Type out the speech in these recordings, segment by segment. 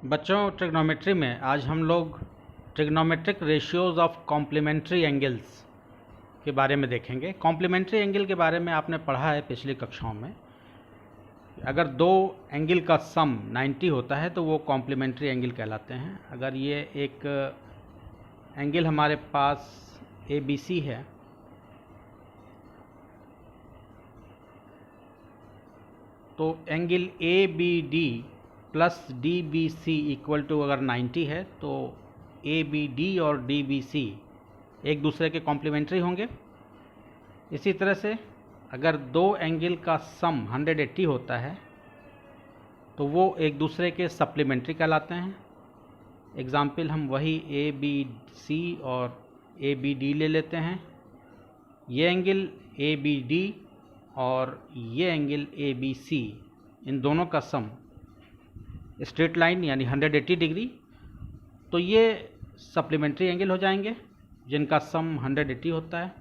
बच्चों, ट्रिग्नोमेट्री में आज हम लोग trigonometric ratios of complementary angles के बारे में देखेंगे। कॉम्प्लीमेंट्री एंगल के बारे में आपने पढ़ा है पिछली कक्षाओं में। अगर दो एंगल का सम 90 होता है तो वो कॉम्प्लीमेंट्री एंगल कहलाते हैं। अगर ये एक एंगल हमारे पास ABC है तो angle ABD plus DBC equal to अगर 90 है तो ABD और DBC एक दूसरे के कॉम्प्लीमेंट्री होंगे। इसी तरह से अगर दो एंगल का सम 180 होता है तो वो एक दूसरे के सप्लीमेंट्री कहलाते हैं। एग्ज़ाम्पल हम वही ABC और ABD ले लेते हैं। ये एंगल ABD और ये एंगल ABC, इन दोनों का सम स्ट्रेट लाइन यानी 180 डिग्री, तो ये सप्लीमेंट्री एंगल हो जाएंगे जिनका सम 180 होता है।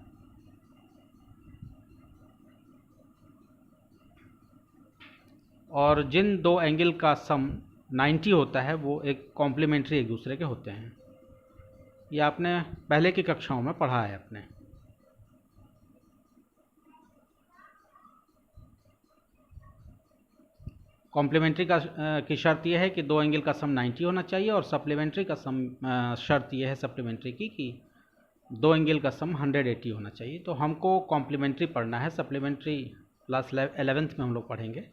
और जिन दो एंगल का सम 90 होता है वो एक कॉम्प्लीमेंट्री एक दूसरे के होते हैं। ये आपने पहले की कक्षाओं में पढ़ा है अपने। कॉम्प्लीमेंट्री की शर्त यह है कि दो एंगल का सम 90 होना चाहिए, और सप्लीमेंट्री का शर्त यह है सप्लीमेंट्री की कि दो एंगल का सम 180 होना चाहिए। तो हमको कॉम्प्लीमेंट्री पढ़ना है। सप्लीमेंट्री क्लास 11th में हम लोग पढ़ेंगे।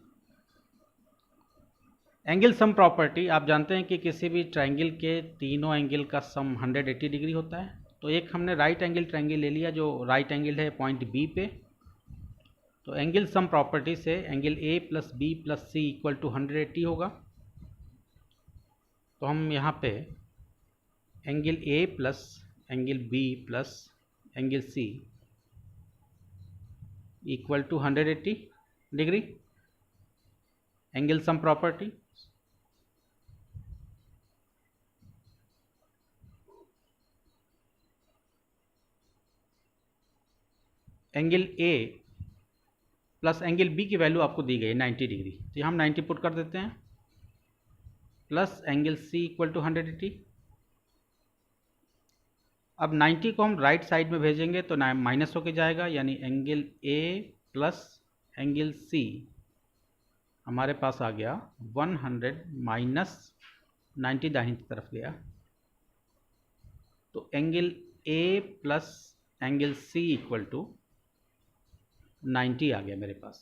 एंगल सम प्रॉपर्टी, आप जानते हैं कि किसी भी ट्रायंगल के तीनों एंगल का सम 180 डिग्री होता है। तो एक हमने राइट एंगल ट्रायंगल ले लिया जो राइट एंगल है पॉइंट B पे। तो एंगल सम प्रॉपर्टी से angle A plus B plus C equal to 180 होगा। तो हम यहाँ पे angle A plus angle B plus angle C equal to 180 degree angle sum property. Angle A plus angle B की value आपको दी गई 90 डिग्री, तो यहाँ हम 90 पुट कर देते हैं, plus angle C equal to 180। अब 90 को हम राइट साइड में भेजेंगे तो माइनस होके जाएगा, यानी angle A plus angle C हमारे पास आ गया 100 माइनस 90 दाहिनी तरफ गया। तो angle A plus angle C equal to 90 आ गया मेरे पास।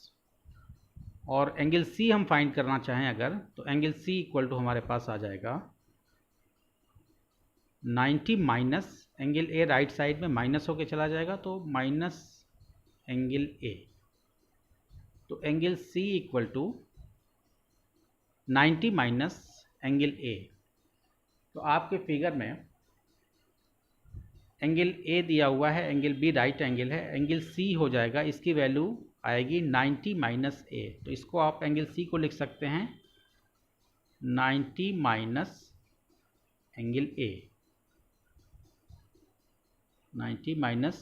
और एंगल C हम फाइंड करना चाहें अगर, तो एंगल C इक्वल टू हमारे पास आ जाएगा 90 minus angle A, right side में माइनस होके चला जाएगा तो माइनस एंगल A। तो angle C equal to 90 minus angle A। तो आपके फिगर में एंगल A दिया हुआ है, एंगल B राइट एंगल है, एंगल C हो जाएगा, इसकी वैल्यू आएगी 90 माइनस A। तो इसको आप एंगल C को लिख सकते हैं 90 minus angle A, 90 minus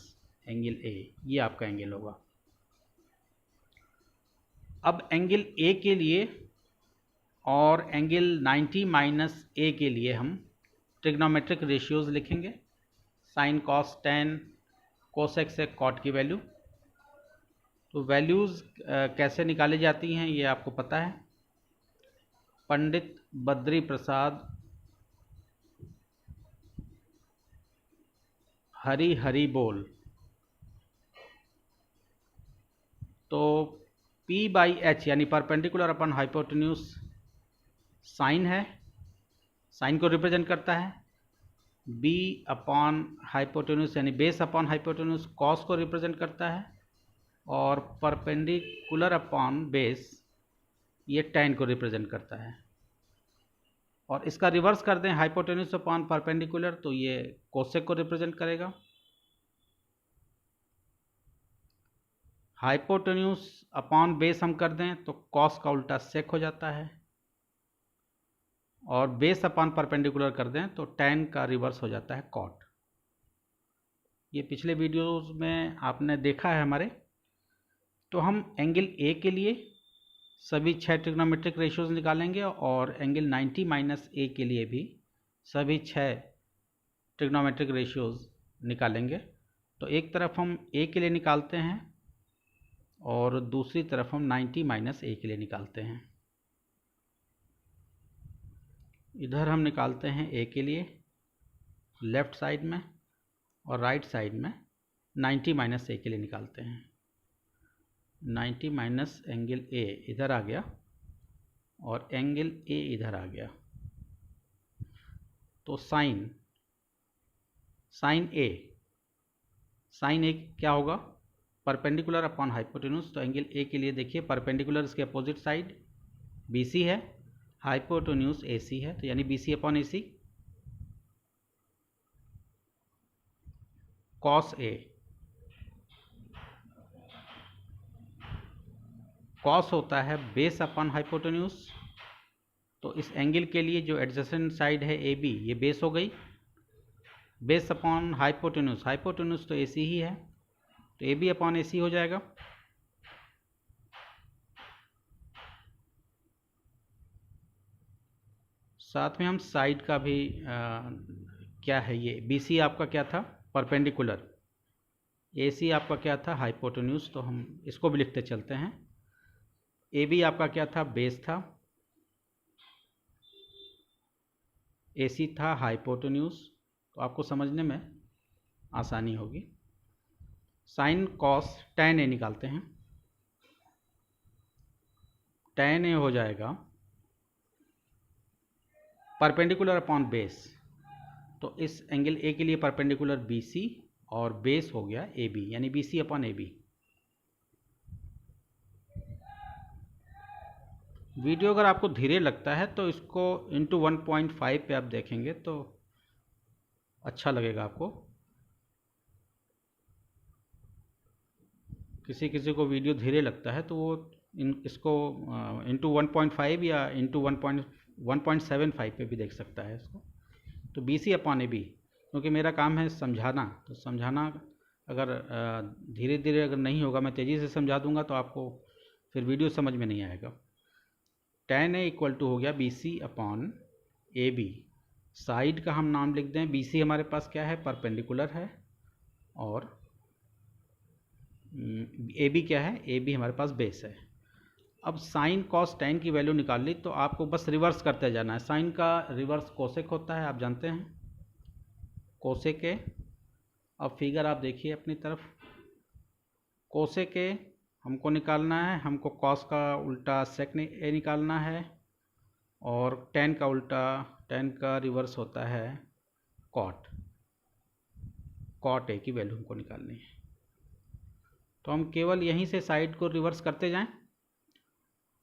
angle A, ये आपका एंगल होगा। अब एंगल A के लिए और एंगल 90 माइनस A के लिए हम ट्रिग्नोमेट्रिक रेशियोज लिखेंगे। साइन कॉस टेन कोसेक से कॉट की वैल्यू। तो वैल्यूज़ कैसे निकाली जाती हैं ये आपको पता है। पंडित बद्री प्रसाद हरी हरी बोल। तो P/H यानी परपेंडिकुलर अपन हाइपोटेन्यूज साइन है, साइन को रिप्रेजेंट करता है। B अपॉन हाइपोटेन्यूज यानी बेस अपॉन हाइपोटेन्यूज कॉस को रिप्रेजेंट करता है। और परपेंडिकुलर अपॉन बेस ये tan को रिप्रेजेंट करता है। और इसका रिवर्स कर दें हाइपोटेन्यूज अपॉन परपेंडिकुलर तो ये कोसेक को रिप्रेजेंट करेगा। हाइपोटेन्यूज अपॉन बेस हम कर दें तो कॉस का उल्टा सेक हो जाता है, और बेस अपॉन परपेंडिकुलर कर दें तो tan का रिवर्स हो जाता है कॉट। ये पिछले वीडियोस में आपने देखा है हमारे। तो हम एंगल A के लिए सभी 6 ट्रिग्नोमेट्रिक रेशियोज निकालेंगे और एंगल 90 माइनस ए के लिए भी सभी 6 ट्रिग्नोमेट्रिक रेशियोज निकालेंगे। तो एक तरफ हम ए के लिए निकालते हैं और दूसरी तरफ हम 90 माइनस ए के लिए निकालते हैं। इधर हम निकालते हैं ए के लिए लेफ़्ट साइड में और राइट साइड में 90 माइनस ए के लिए निकालते हैं। 90 माइनस एंगल ए इधर आ गया और एंगल ए इधर आ गया। तो साइन ए क्या होगा? Perpendicular upon hypotenuse. तो एंगल ए के लिए देखिए परपेंडिकुलर इसके अपोजिट साइड BC है, हाइपोटेन्यूज AC है, तो यानी BC upon AC। Cos A, cos होता है बेस अपॉन हाइपोटेन्यूज। तो इस एंगल के लिए जो एडजेसेंट साइड है AB, ये बेस हो गई। बेस अपॉन हाइपोटेन्यूज, हाइपोटेन्यूज तो AC ही है, तो AB अपॉन AC हो जाएगा। साथ में हम साइड का भी क्या है, ये BC आपका क्या था? परपेंडिकुलर। AC आपका क्या था? हाइपोटेन्यूज। तो हम इसको भी लिखते चलते हैं। AB आपका क्या था? बेस था। AC था हाइपोटेन्यूज। तो आपको समझने में आसानी होगी। साइन कॉस tan A निकालते हैं। tan A हो जाएगा परपेंडिकुलर अपॉन बेस। तो इस एंगल ए के लिए परपेंडिकुलर BC और बेस हो गया AB, यानी BC अपॉन AB। वीडियो अगर आपको धीरे लगता है तो इसको इंटू 1.5 पे आप देखेंगे तो अच्छा लगेगा आपको। किसी किसी को वीडियो धीरे लगता है तो वो इसको इंटू 1.5 या इंटू 1.75 पे भी देख सकता है इसको। तो BC अपॉन AB, क्योंकि मेरा काम है समझाना, तो समझाना अगर धीरे धीरे अगर नहीं होगा, मैं तेज़ी से समझा दूंगा तो आपको फिर वीडियो समझ में नहीं आएगा। tan A इक्वल टू हो गया BC अपॉन AB। साइड का हम नाम लिख दें, BC हमारे पास क्या है? परपेंडिकुलर है, और AB क्या है? AB हमारे पास बेस है। अब साइन कॉस tan की वैल्यू निकाल ली, तो आपको बस रिवर्स करते जाना है। साइन का रिवर्स कोसेक होता है, आप जानते हैं, कोसेक ए। अब फिगर आप देखिए अपनी तरफ। कोसेक ए हमको निकालना है, हमको कॉस का उल्टा सेक ए निकालना है, और tan का उल्टा, tan का रिवर्स होता है कॉट ए की वैल्यू हमको निकालनी है। तो हम केवल यहीं से साइड को रिवर्स करते जाएं।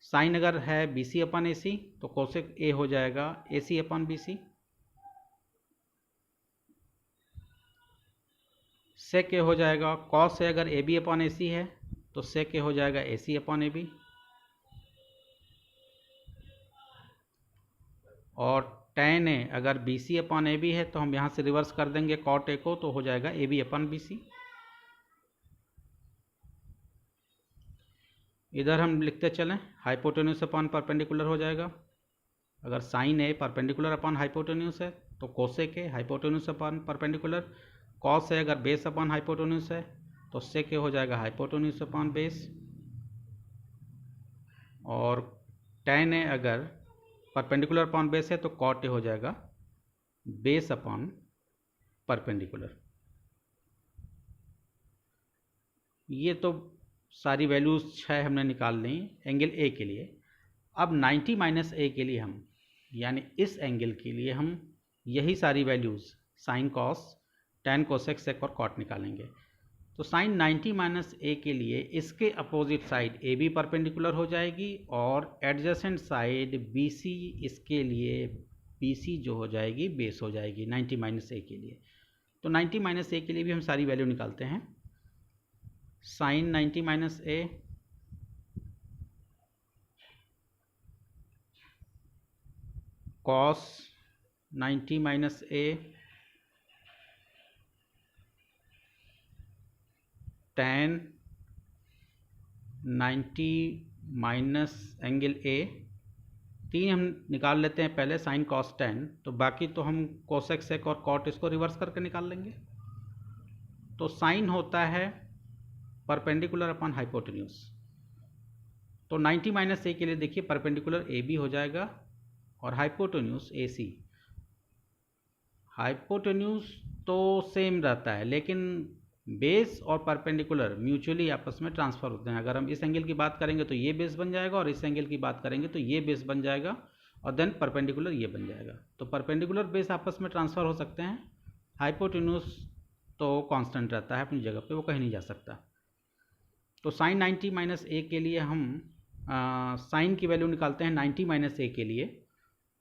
साइन अगर है BC अपॉन AC, तो कोसेक ए हो जाएगा AC अपॉन BC। सेक ए हो जाएगा, कॉस ए अगर AB अपॉन AC है तो सेक ए हो जाएगा AC अपॉन AB। और tan ए अगर BC अपॉन AB है तो हम यहाँ से रिवर्स कर देंगे कॉट ए को, तो हो जाएगा AB अपॉन BC। इधर हम लिखते चलें, हाइपोटेन्यूज अपॉन परपेंडिकुलर हो जाएगा। अगर sine A perpendicular upon hypotenuse है तो cosec A hypotenuse upon perpendicular. Cos A अगर बेस अपॉन हाइपोटेन्यूज है तो सेक ए हो जाएगा हाइपोटेन्यूज अपॉन बेस। और tan ए अगर परपेंडिकुलर अपॉन बेस है तो कॉट ए हो जाएगा बेस अपॉन परपेंडिकुलर। ये तो सारी वैल्यूज 6 हमने निकाल ली एंगल ए के लिए। अब 90 माइनस ए के लिए हम, यानी इस एंगल के लिए हम यही सारी values sine cos tan cosec sec और कॉट निकालेंगे। तो साइन 90 माइनस ए के लिए इसके अपोजिट साइड AB परपेंडिकुलर हो जाएगी, और एडजेसेंट साइड BC इसके लिए BC जो हो जाएगी बेस हो जाएगी 90 माइनस ए के लिए। तो 90 माइनस ए के लिए भी हम सारी वैल्यू निकालते हैं। Sine 90 minus A cos 90 minus A tan 90 minus angle A, 3 हम निकाल लेते हैं पहले साइन कॉस टेन, तो बाकी तो हम कोसेक सेक और कॉट इसको रिवर्स करके निकाल लेंगे। तो साइन होता है परपेंडिकुलर अपॉन हाइपोटेन्यूज, तो 90 माइनस ए के लिए देखिए परपेंडिकुलर ए बी हो जाएगा और हाइपोटेन्यूज ए सी। हाइपोटेन्यूज तो सेम रहता है लेकिन बेस और परपेंडिकुलर म्यूचुअली आपस में ट्रांसफ़र होते हैं। अगर हम इस एंगल की बात करेंगे तो ये बेस बन जाएगा और इस एंगल की बात करेंगे तो ये बेस बन जाएगा और देन परपेंडिकुलर ये बन जाएगा। तो परपेंडिकुलर बेस आपस में ट्रांसफ़र हो सकते हैं, हाइपोटेन्यूज तो कांस्टेंट रहता है अपनी जगह पे, वो कहीं नहीं जा सकता। तो साइन 90 माइनस ए के लिए हम साइन की वैल्यू निकालते हैं 90 माइनस ए के लिए,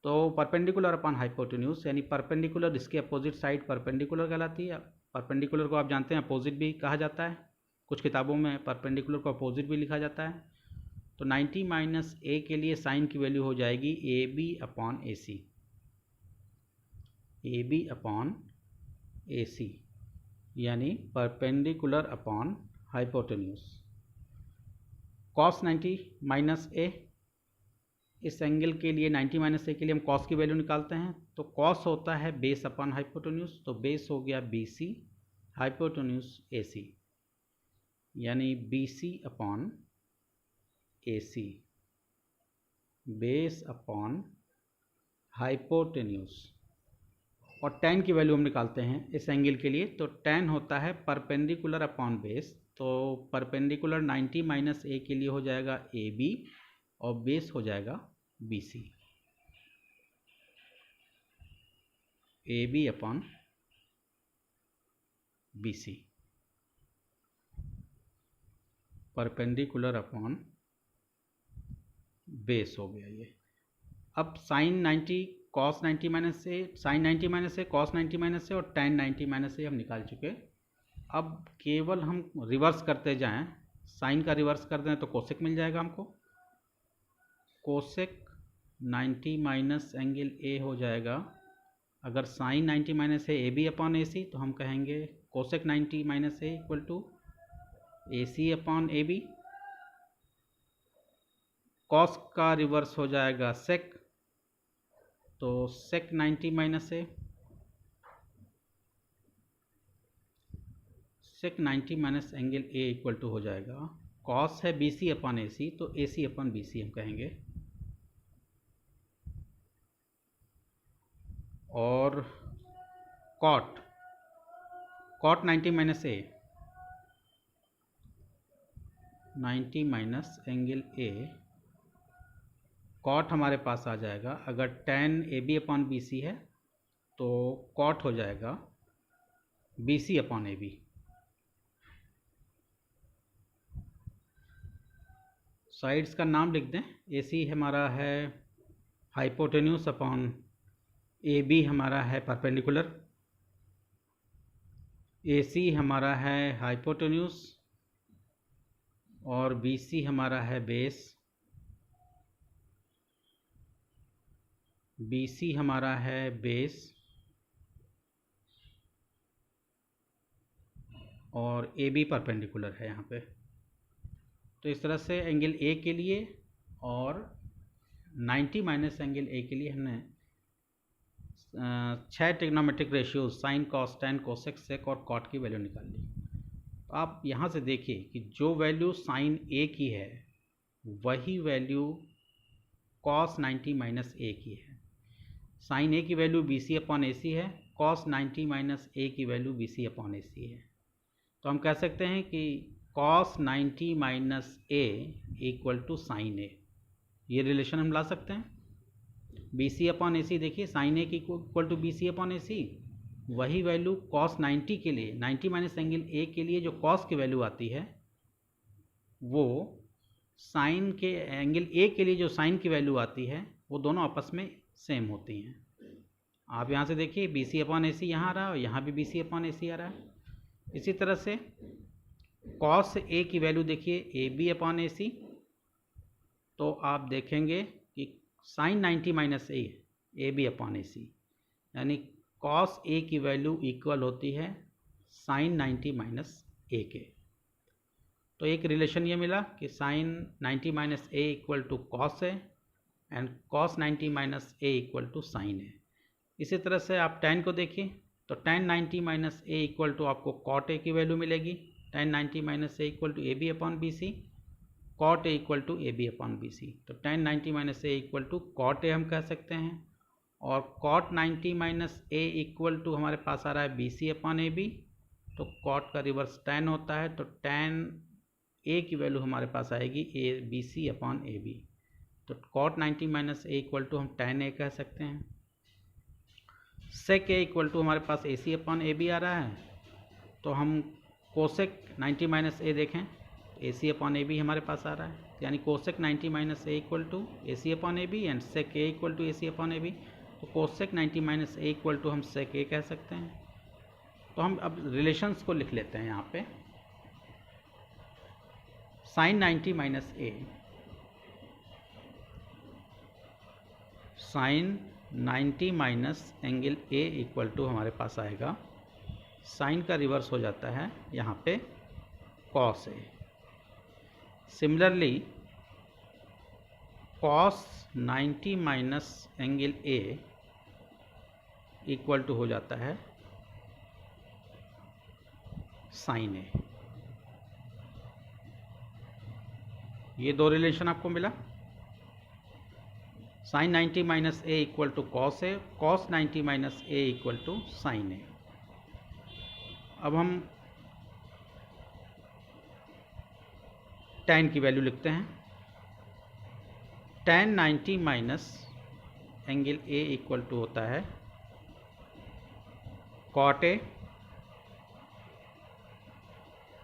तो परपेंडिकुलर अपॉन हाइपोटेन्यूज यानी परपेंडिकुलर इसके अपोजिट साइड परपेंडिकुलर कहलाती है। परपेंडिकुलर को आप जानते हैं अपोजिट भी कहा जाता है, कुछ किताबों में परपेंडिकुलर को अपोजिट भी लिखा जाता है। तो 90 माइनस ए के लिए साइन की वैल्यू हो जाएगी A B upon A C, A B upon A C यानी perpendicular upon hypotenuse. Cos 90 minus A, इस एंगल के लिए 90 माइनस ए के लिए हम कॉस की वैल्यू निकालते हैं, तो कॉस होता है बेस अपॉन हाइपोटेन्यूज, तो बेस हो गया B C, hypotenuse A C यानी B C upon A C, base upon hypotenuse. और tan की वैल्यू हम निकालते हैं इस एंगल के लिए, तो tan होता है परपेंडिकुलर अपॉन बेस, तो परपेंडिकुलर 90 माइनस ए के लिए हो जाएगा ए बी और बेस हो जाएगा B C, A B upon B C, perpendicular upon base हो गया ये। अब साइन 90 कॉस 90 माइनस से, साइन 90 माइनस से, कॉस 90 माइनस से और tan 90 माइनस से हम निकाल चुके। अब केवल हम रिवर्स करते जाएं, साइन का रिवर्स कर दें तो कोसेक मिल जाएगा हमको। कोसेक 90 माइनस एंगल ए हो जाएगा, अगर साइन 90 माइनस है ए बी अपॉन ए सी, तो हम कहेंगे cosec 90 minus A equal to A C upon A B. Cos का रिवर्स हो जाएगा सेक, तो sec 90 minus A, sec 90 minus angle A equal to हो जाएगा, कॉस है बी सी अपॉन ए सी, तो ए सी अपॉन बी सी हम कहेंगे। और cot, cot 90 minus A, 90 minus angle A, cot हमारे पास आ जाएगा, अगर tan A B upon B C है तो कॉट हो जाएगा B C upon A B. Sides का नाम लिख दें, ए सी हमारा है हाइपोटेन्यूज अपॉन ए बी हमारा है परपेंडिकुलर, ए सी हमारा है हाइपोटेन्यूज और बी सी हमारा है बेस, बी सी हमारा है बेस और ए बी परपेंडिकुलर है यहाँ पे। तो इस तरह से एंगल ए के लिए और 90 माइनस एंगल ए के लिए हमने 6 trigonometric ratios sine cos tan cosec sec और कॉट की वैल्यू निकाल ली। तो आप यहाँ से देखिए कि जो वैल्यू साइन ए की है वही वैल्यू कॉस 90 माइनस ए की है। साइन ए की value B C upon A C है, कॉस 90 माइनस ए की value B C upon A C है। तो हम कह सकते हैं कि cos 90 minus A equal to sine A, ये रिलेशन हम ला सकते हैं। बी सी अपॉन ए सी देखिए, साइन ए की equal to B C upon A C, वही वैल्यू कॉस 90 के लिए, 90 माइनस एंगल ए के लिए जो कॉस की वैल्यू आती है वो साइन के एंगल ए के लिए जो साइन की वैल्यू आती है वो दोनों आपस में सेम होती हैं। आप यहाँ से देखिए बी सी अपॉन ए सी यहाँ आ रहा है और यहाँ भी बी सी अपॉन ए सी आ रहा है। इसी तरह से कॉस ए की वैल्यू देखिए ए बी अपॉन ए सी, तो आप देखेंगे कि sine 90 minus A B upon A C, यानी कॉस ए की वैल्यू इक्वल होती है साइन 90 माइनस ए के। तो एक रिलेशन ये मिला कि sine 90 minus A equal to cos A and cos 90 minus A equal to sine A. इसी तरह से आप tan को देखिए तो tan 90 minus A equal to आपको कॉट ए की वैल्यू मिलेगी, tan 90 minus A equal to A B upon B C, cot A equal to A B upon B C. तो tan 90 minus A equal to cot A हम कह सकते हैं, और cot 90 minus A equal to हमारे पास आ रहा है B C upon A B. तो कॉट का रिवर्स tan होता है, तो tan ए की वैल्यू हमारे पास आएगी A B C upon A B. तो cot 90 minus A equal to हम tan ए कह सकते हैं। सेक ए इक्वल टू हमारे पास ए सी अपॉन ए बी आ रहा है, तो हम कोसेक 90 माइनस ए देखें ए सी अपॉन ए बी हमारे पास आ रहा है, यानी cosec 90 minus A equal to A C upon A B and sec A equal to A C upon A B. तो cosec 90 minus A equal to हम sec ए कह सकते हैं। तो हम अब रिलेशंस को लिख लेते हैं यहाँ पे। Sine 90 minus A, sine 90 minus angle A equal to हमारे पास आएगा, साइन का रिवर्स हो जाता है यहाँ पे cos A. Similarly cos 90 minus angle A equal to हो जाता है साइन ए। ये दो रिलेशन आपको मिला, sine 90 minus A equal to cos A, cos 90 minus A equal to sine A. अब हम tan की वैल्यू लिखते हैं। tan 90 minus angle A equal to होता है कॉट ए,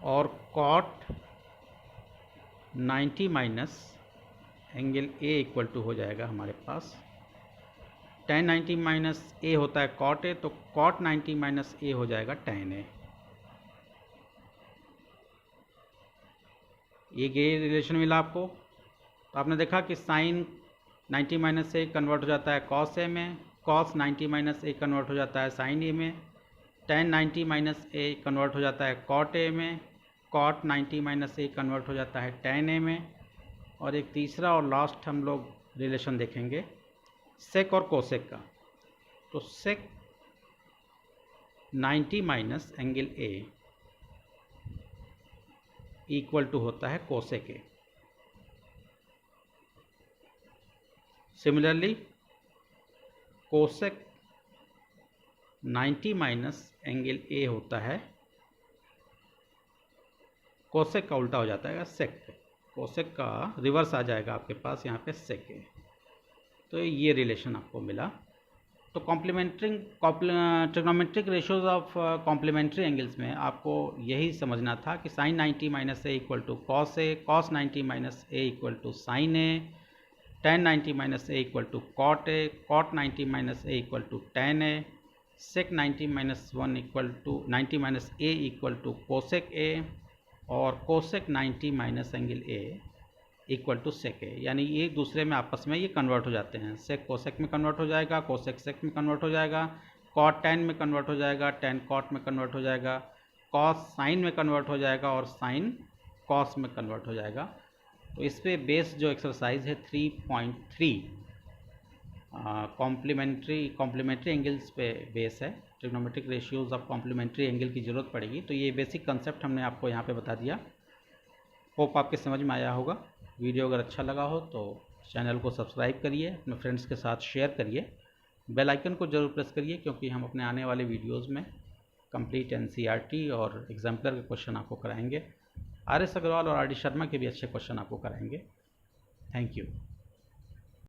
और cot 90 minus angle A equal to हो जाएगा हमारे पास tan 90 माइनस ए होता है कॉट ए, तो कॉट 90 माइनस ए हो जाएगा tan ए। ये रिलेशन मिला आपको। तो आपने देखा कि साइन 90 माइनस ए कन्वर्ट हो जाता है कॉस ए में, कॉस 90 माइनस ए कन्वर्ट हो जाता है साइन ए में, tan 90 माइनस ए कन्वर्ट हो जाता है कॉट ए में, कॉट 90 माइनस ए कन्वर्ट हो जाता है tan ए में। और एक तीसरा और लास्ट हम लोग रिलेशन देखेंगे सेक और कोसेक का। तो sec 90 minus angle A equal to होता है cosec A. Similarly cosec 90 minus angle A होता है, कोसेक का उल्टा हो जाता है सेक, कोसेक का रिवर्स आ जाएगा आपके पास यहाँ पे सेक ए। तो ये रिलेशन आपको मिला। तो trigonometric ratios of complementary angles में आपको यही समझना था कि sine 90 minus A equal to cos A, cos 90 minus A equal to sine A, tan 90 minus A equal to cot A, cot 90 minus A equal to tan A, sec 90 minus 1 equal to 90 minus A equal to cosec A, और cosec 90 minus angle A equal to sec ए। यानी ये एक दूसरे में आपस में ये convert हो जाते हैं, सेक कोसेक में कन्वर्ट हो जाएगा, कोसेक सेक में कन्वर्ट हो जाएगा, कॉट tan में कन्वर्ट हो जाएगा, tan कॉट में कन्वर्ट हो जाएगा, कॉस साइन में कन्वर्ट हो जाएगा, और साइन कॉस में कन्वर्ट हो जाएगा। तो इस पे बेस जो एक्सरसाइज है 3.3 कॉम्प्लीमेंट्री एंगल्स पे बेस है, trigonometric ratios of complementary angle की ज़रूरत पड़ेगी। तो ये बेसिक कंसेप्ट हमने आपको यहाँ पे बता दिया। होप आपके समझ में आया होगा। वीडियो अगर अच्छा लगा हो तो चैनल को सब्सक्राइब करिए, अपने फ्रेंड्स के साथ शेयर करिए, बेल आइकन को ज़रूर प्रेस करिए, क्योंकि हम अपने आने वाले वीडियोस में कंप्लीट एनसीईआरटी और एग्जाम्पलर के क्वेश्चन आपको कराएंगे। आर एस अग्रवाल और आर डी शर्मा के भी अच्छे क्वेश्चन आपको कराएंगे। Thank you.